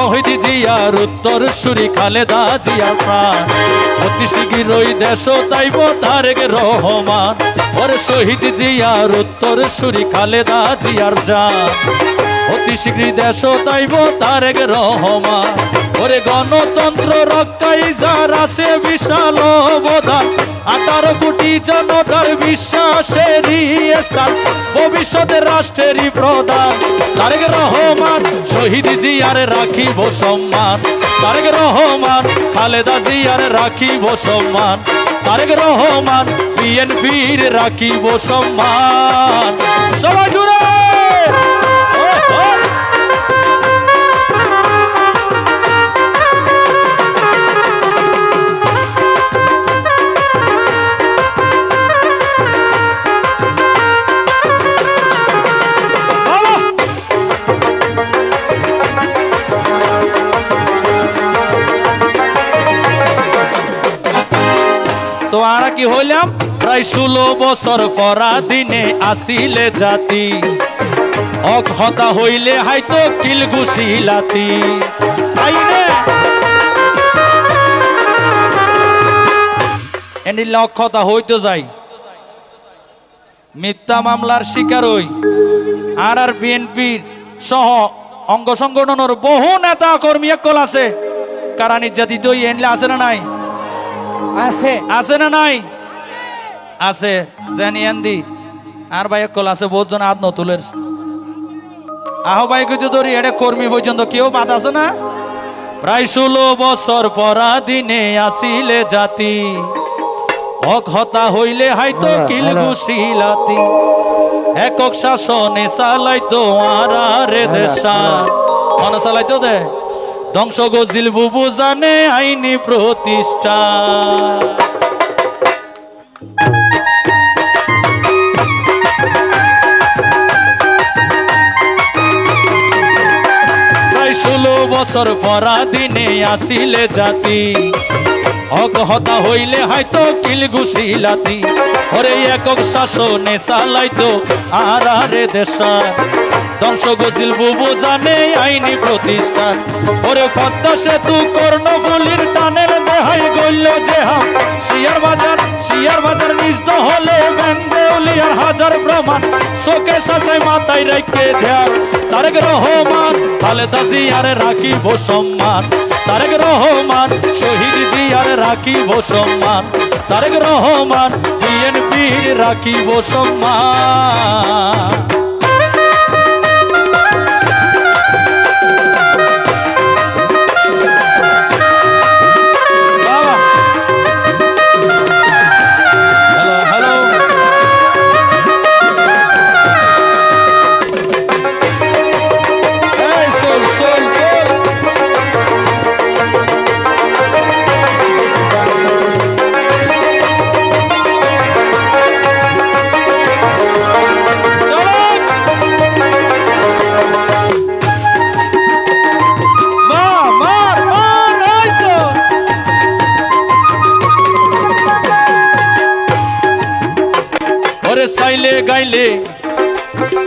শহীদ জিয়ার উত্তর সুরি খালেদা জিয়ার প্রাণ অতি শীঘ্রই দেশ তাইব তারেক রহমান ওরে শহীদ জিয়ার উত্তর সুরি খালেদা জিয়ার জান অতি শীঘ্রই দেশ তাইব তারেক রহমান ওরে গণতন্ত্র রক্ষায় যার আছে বিশাল অবদান 18 কোটি জনতার বিশ্বাসেরই স্থান ভবিষ্যতের রাষ্ট্রেরই প্রধান তারেক রহমান শহীদ জিয়ার রাখিব সম্মান তারেক রহমান খালেদা জিয়ার রাখিব সম্মান তারেক রহমান বিএনপির রাখিব সম্মান সবাই জুড়ে তো আরা কি হইলাম প্রায় 16 বছর পরাধীনে আসিলে জাতি অক্ষতা হইলে হয়তো কিল ঘুষিলাতি এনিলে অক্ষতা হইতে যাই মিথ্যা মামলার শিকার হই আর বিএনপির সহ অঙ্গ সংগঠনের বহু নেতা কর্মী একল আছে কারা নির্যাতিত এনলে আছে না নাই আছে আছে না নাই আছে জানি আন্দি আর ভাই কল আছে বহুত জন আত্ম তুলের আহ ভাই কিন্তু ধরি এটা কর্মী পর্যন্ত কেউ বাদ আছে না প্রায় 16 বছর পরাধীনে আসিলে জাতি অক্ষতা হইলে হয়তো কিল ঘুষিলাতি একক শাসনে চালাইতো আরে দেশা মনে চালাইতো দে ধ্বংস গজিল বুবু জানে আইনি প্রতিষ্ঠা প্রায় 16 বছর পরাধীনে আসিলে জাতি অকহতা হইলে হয়তো কিল ঘুষিলাতি ওরে একক শাসনে চালাইতো আরে দেশা ধ্বংস গজিল বুবু জানে আইনি প্রতিষ্ঠান ওরে পদ্মা সেতু কর্ণফুলির টানেল দেহাই গইল যে হাম শিয়ার বাজার নিজ হলে বেঙ্গলিয়ার হাজার প্রমাণ শোকে শাসায় মাথায় রেখে ধ্যান তারেক রহমান খালেদা জিয়ার রাখিব সম্মান তারেক রহমান শহীদ জিয়ার রাখিব সম্মান তারেক রহমান বিএনপির রাখিব সম্মান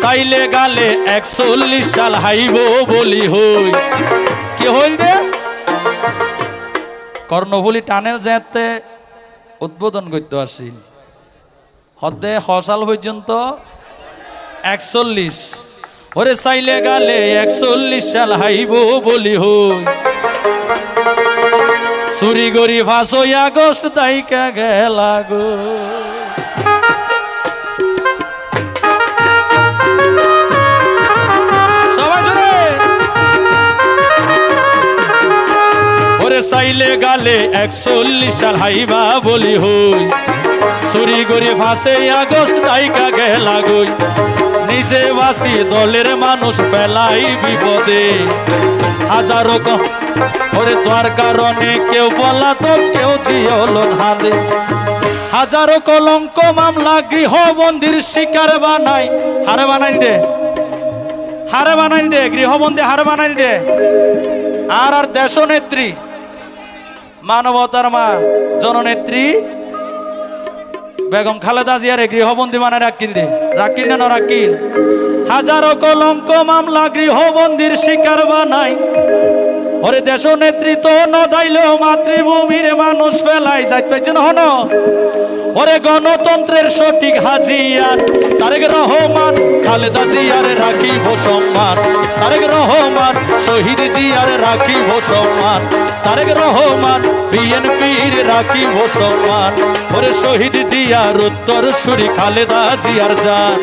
সাইলে গালে 41 সাল হাইব বলি হই কি হইল রে কর্ণফুলি টানেল যেতে উদ্বোধন করতে আসিল হদে হসাল পর্যন্ত 41 ওরে সাইলে গালে 41 সাল হাইব বলি হই চুরি গরি 5 আগস্ট দাইকা গেলা গো সাইলে গালে 41 সাল হাইবা বলি হই চুরি গরি 5 আগস্ট দাইকা গেলা গই নিজে বাসি দলের মানুষ ফেলাই বিপদে হাজারো ওরে তোর কারণে কেউ বলা তো কেউ জিয়ল হাদে হাজারো কলঙ্ক মামলা গৃহবন্দির শিকার বানাই হারে বানাই দে গৃহবন্দী হারে বানাই দে আর দেশ নেত্রী মানবতার মা জননেত্রী বেগম খালেদা জিয়ারে গৃহবন্দী মানে রাখিল না না রাখিল হাজারো কলঙ্ক মামলা গৃহবন্দির শিকার বানাই ওরে দেশ নেতৃত্ব নদাইলেও মাতৃভূমির মানুষ ফেলাই যাইতে পারছেন হন। ওরে গণতন্ত্রের সঠিক হাজিয়ার তারেক রহমান, খালেদা জিয়ার রাখিব সম্মান। তারেক রহমান, শহীদ জিয়ার রাখিব সম্মান। তারেক রহমান, বিএনপির রাখিব সম্মান। ওরে শহীদ জিয়ার উত্তর সুরি খালেদা জিয়ার জান,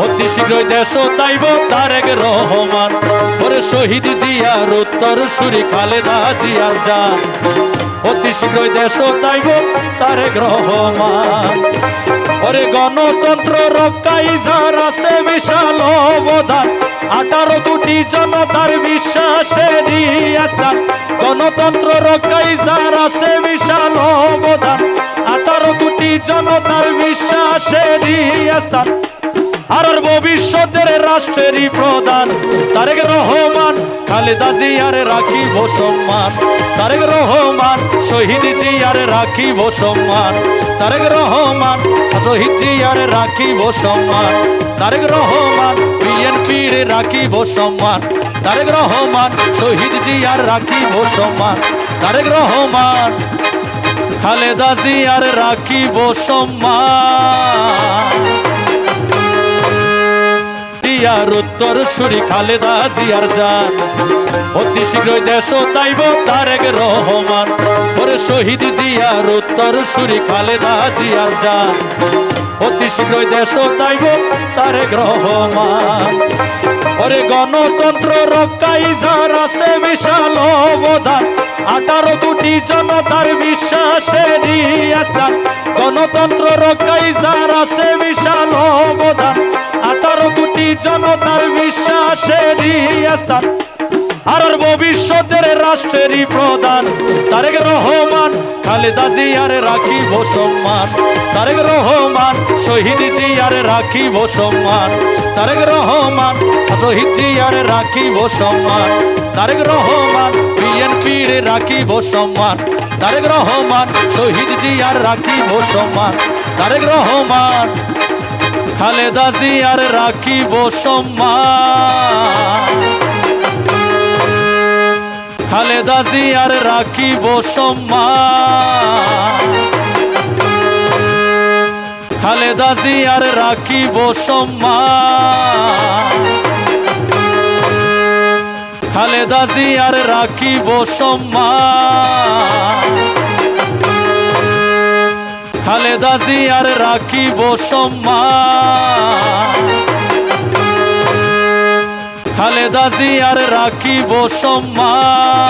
অতি শীঘ্রই দেশ তাইব তারেক রহমান। ওরে শহীদ জিয়ার উত্তর সুরি খালেদা জিয়ার জান, অতি শীঘ্রই দেশ তাইব তারেক রহমান। ওরে গণতন্ত্র রক্ষায় যার আছে বিশাল অবদান, 18 কোটি জনতার বিশ্বাসেরই স্থান। গণতন্ত্র রক্ষায় যার আছে বিশাল অবদান, 18 কোটি জনতার বিশ্বাসেরই স্থান। আর ভবিষ্যতের রাষ্ট্রেরই প্রধান তারেক রহমান, খালেদা জিয়ার রাখিব সম্মান। তারেক রহমান, শহীদ জিয়ার রাখিব সম্মান। তারেক রহমান, শহীদ জিয়ার রাখিব সম্মান। তারেক রহমান, বিএনপির রাখিব সম্মান। তারেক রহমান, শহীদ জিয়ার রাখিব সম্মান। তারেক রহমান, খালেদা জিয়ার রাখিব সম্মান। জিয়ার উত্তর সুরি খালেদা জিয়ার জান, অতি শীঘ্রই দেশ তাইব তারেক রহমান। ওরে শহীদ জিয়ার উত্তর সুরি খালেদা জিয়ার জান, অতি শীঘ্রই দেশ তাইব তারেক রহমান। ওরে গণতন্ত্র রক্ষায় যার আছে বিশাল অবদান, 18 কোটি জনতার বিশ্বাসেরই স্থান। গণতন্ত্র রক্ষায় যার আছে বিশাল অবদান, 18 কোটি জনতার বিশ্বাসেরই স্থান। আর ভবিষ্যতের রাষ্ট্রেরই প্রধান তারেক রহমান, খালেদা জিয়ার রাখিব সম্মান। তারেক রহমান, শহীদ জিয়ার রাখিব সম্মান। তারেক রহমান, শহীদ জিয়ার রাখিব সম্মান। তারেক রহমান, বিএনপির রাখিব সম্মান। তারেক রহমান, শহীদ জিয়ার রাখিব সম্মান। তারেক রহমান, খালেদা জিয়ার রাখিব সম্মান। খালেদা জিয়ার রাখিব সম্মান। খালেদা জিয়ার রাখিব সম্মান। খালেদা জিয়ার রাখিব সম্মান। খালেদা জিয়ার রাখিব সম্মান। খালেদা জিয়ার রাখিব সম্মান।